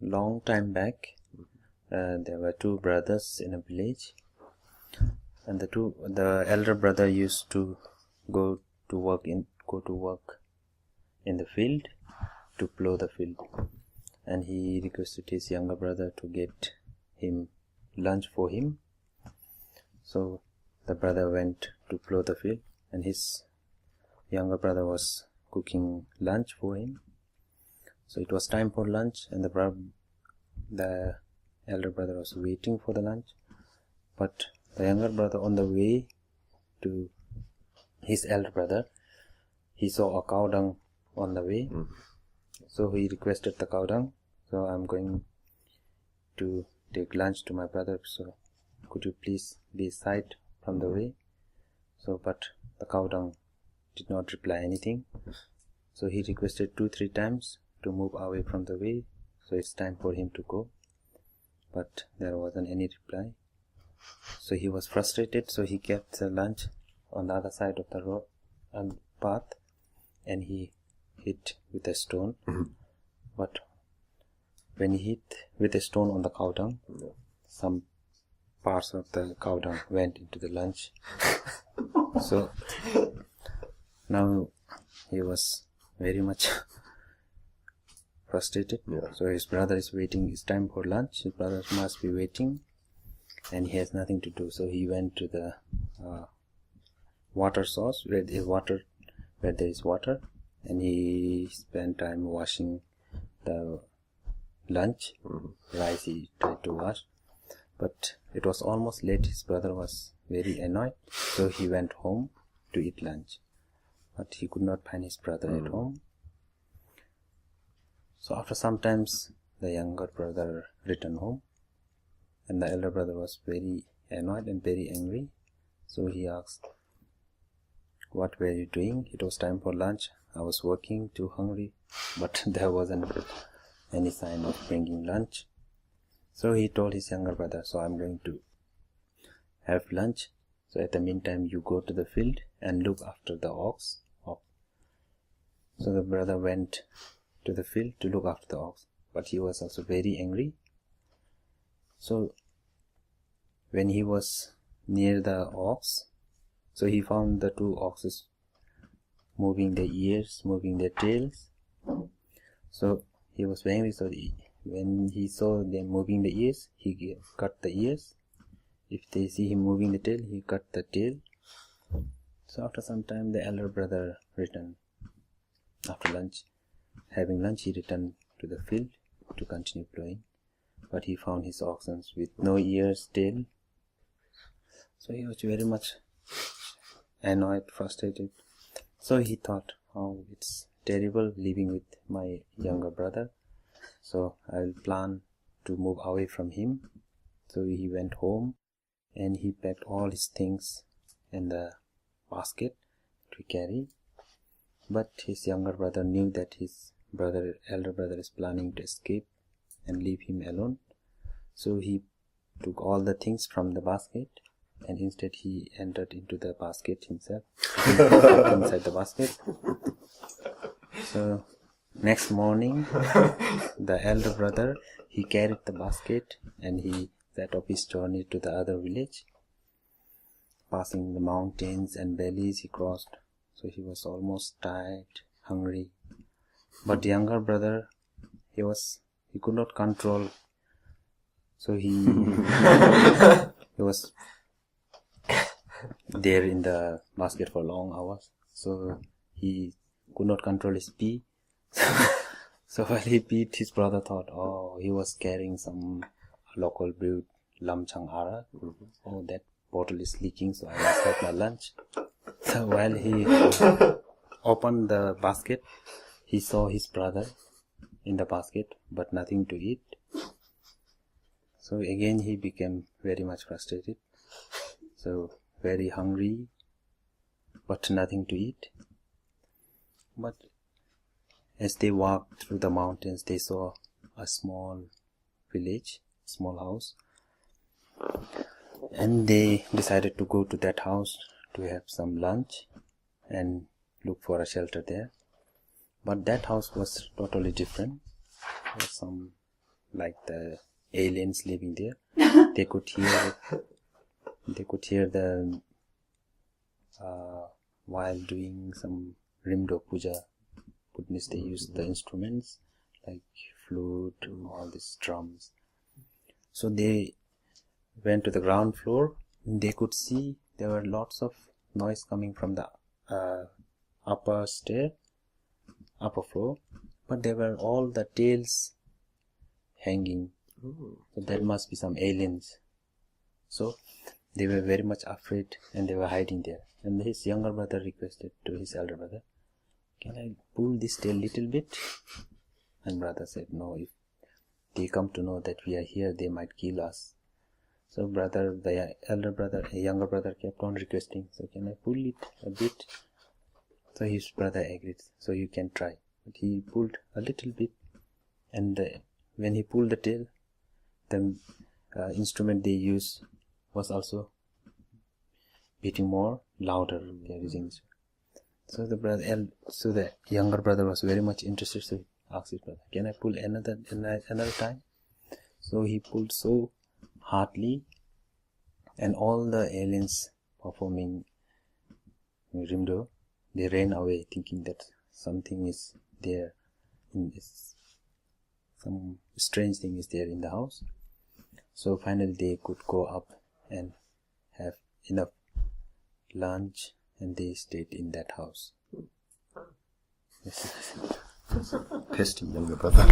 long time back, there were two brothers in a village, and the elder brother used to go to work in the field to plow the field, and he requested his younger brother to get him lunch for him. So the brother went to plow the field, and his younger brother was cooking lunch for him. So it was time for lunch, and the elder brother was waiting for the lunch. But the younger brother, on the way to his elder brother, he saw a cow dung on the way. So he requested the cow dung. So I'm going to take lunch to my brother, so could you please be aside from the way? So but the cow dung did not reply anything. So he requested 2-3 times to move away from the way. So it's time for him to go, but there wasn't any reply. So he was frustrated, so he kept the lunch on the other side of the road and path, and he hit with a stone. But when he hit with a stone on the cow dung, some parts of the cow dung went into the lunch. So now he was very much frustrated. So his brother is waiting. It's time for lunch. His brother must be waiting, and he has nothing to do. So he went to the water source where there is water, and he spent time washing the lunch. Rice he tried to wash, but it was almost late. His brother was very annoyed, so he went home to eat lunch, but he could not find his brother at home. So after some times, the younger brother returned home, and the elder brother was very annoyed and very angry. So he asked, "What were you doing? It was time for lunch. I was working, too hungry, but there wasn't any sign of bringing lunch." So he told his younger brother, "So I'm going to have lunch. So at the meantime, you go to the field and look after the ox." So the brother went to the field to look after the ox, but he was also very angry. So when he was near the ox, so he found the two oxes moving their ears, moving their tails. So he was very angry. So when he saw them moving the ears, he cut the ears. If they see him moving the tail, he cut the tail. So after some time, the elder brother returned. After lunch, having lunch, he returned to the field to continue plowing, but he found his oxen with no ears, tail. So he was very much annoyed, frustrated. So he thought, "Oh, it's terrible living with my younger brother. So I'll plan to move away from him." So he went home, and he packed all his things in the basket to carry. But his younger brother knew that his elder brother is planning to escape and leave him alone. So he took all the things from the basket, and instead he entered into the basket himself, inside the basket. So next morning, the elder brother, he carried the basket, and he set off his journey to the other village. Passing the mountains and valleys, he crossed. So he was almost tired, hungry. But the younger brother, he could not control. So he was there in the basket for long hours. So he could not control his pee. So while he peed, his brother thought, "Oh, he was carrying some local brewed lamchang arak. Oh, that bottle is leaking, so I must have my lunch." So while he opened the basket, he saw his brother in the basket, but nothing to eat. So again he became very much frustrated. So very hungry, but nothing to eat. But as they walked through the mountains, they saw a small village, small house, and they decided to go to that house to have some lunch and look for a shelter there. But that house was totally different. There was some like the aliens living there. They could hear the while doing some Rimdo puja. Buddhists, they use the instruments like flute, all these drums. So they went to the ground floor. They could see there were lots of noise coming from the upper floor, but there were all the tails hanging. So there must be some aliens. So they were very much afraid and they were hiding there. And his younger brother requested to his elder brother, "Can I pull this tail little bit?" And brother said, "No, if they come to know that we are here, they might kill us." So the younger brother kept on requesting, "So can I pull it a bit?" So his brother agreed, "So you can try." But he pulled a little bit, and when he pulled the tail, the instrument they use was also beating more louder. They are using this. So the younger brother was very much interested. So he asked his brother, "Can I pull another time?" So he pulled so hardly, and all the aliens performing Rimdo, they ran away thinking that something is there in this, some strange thing is there in the house. So finally they could go up and have enough lunch, and they stayed in that house. Testing younger brother.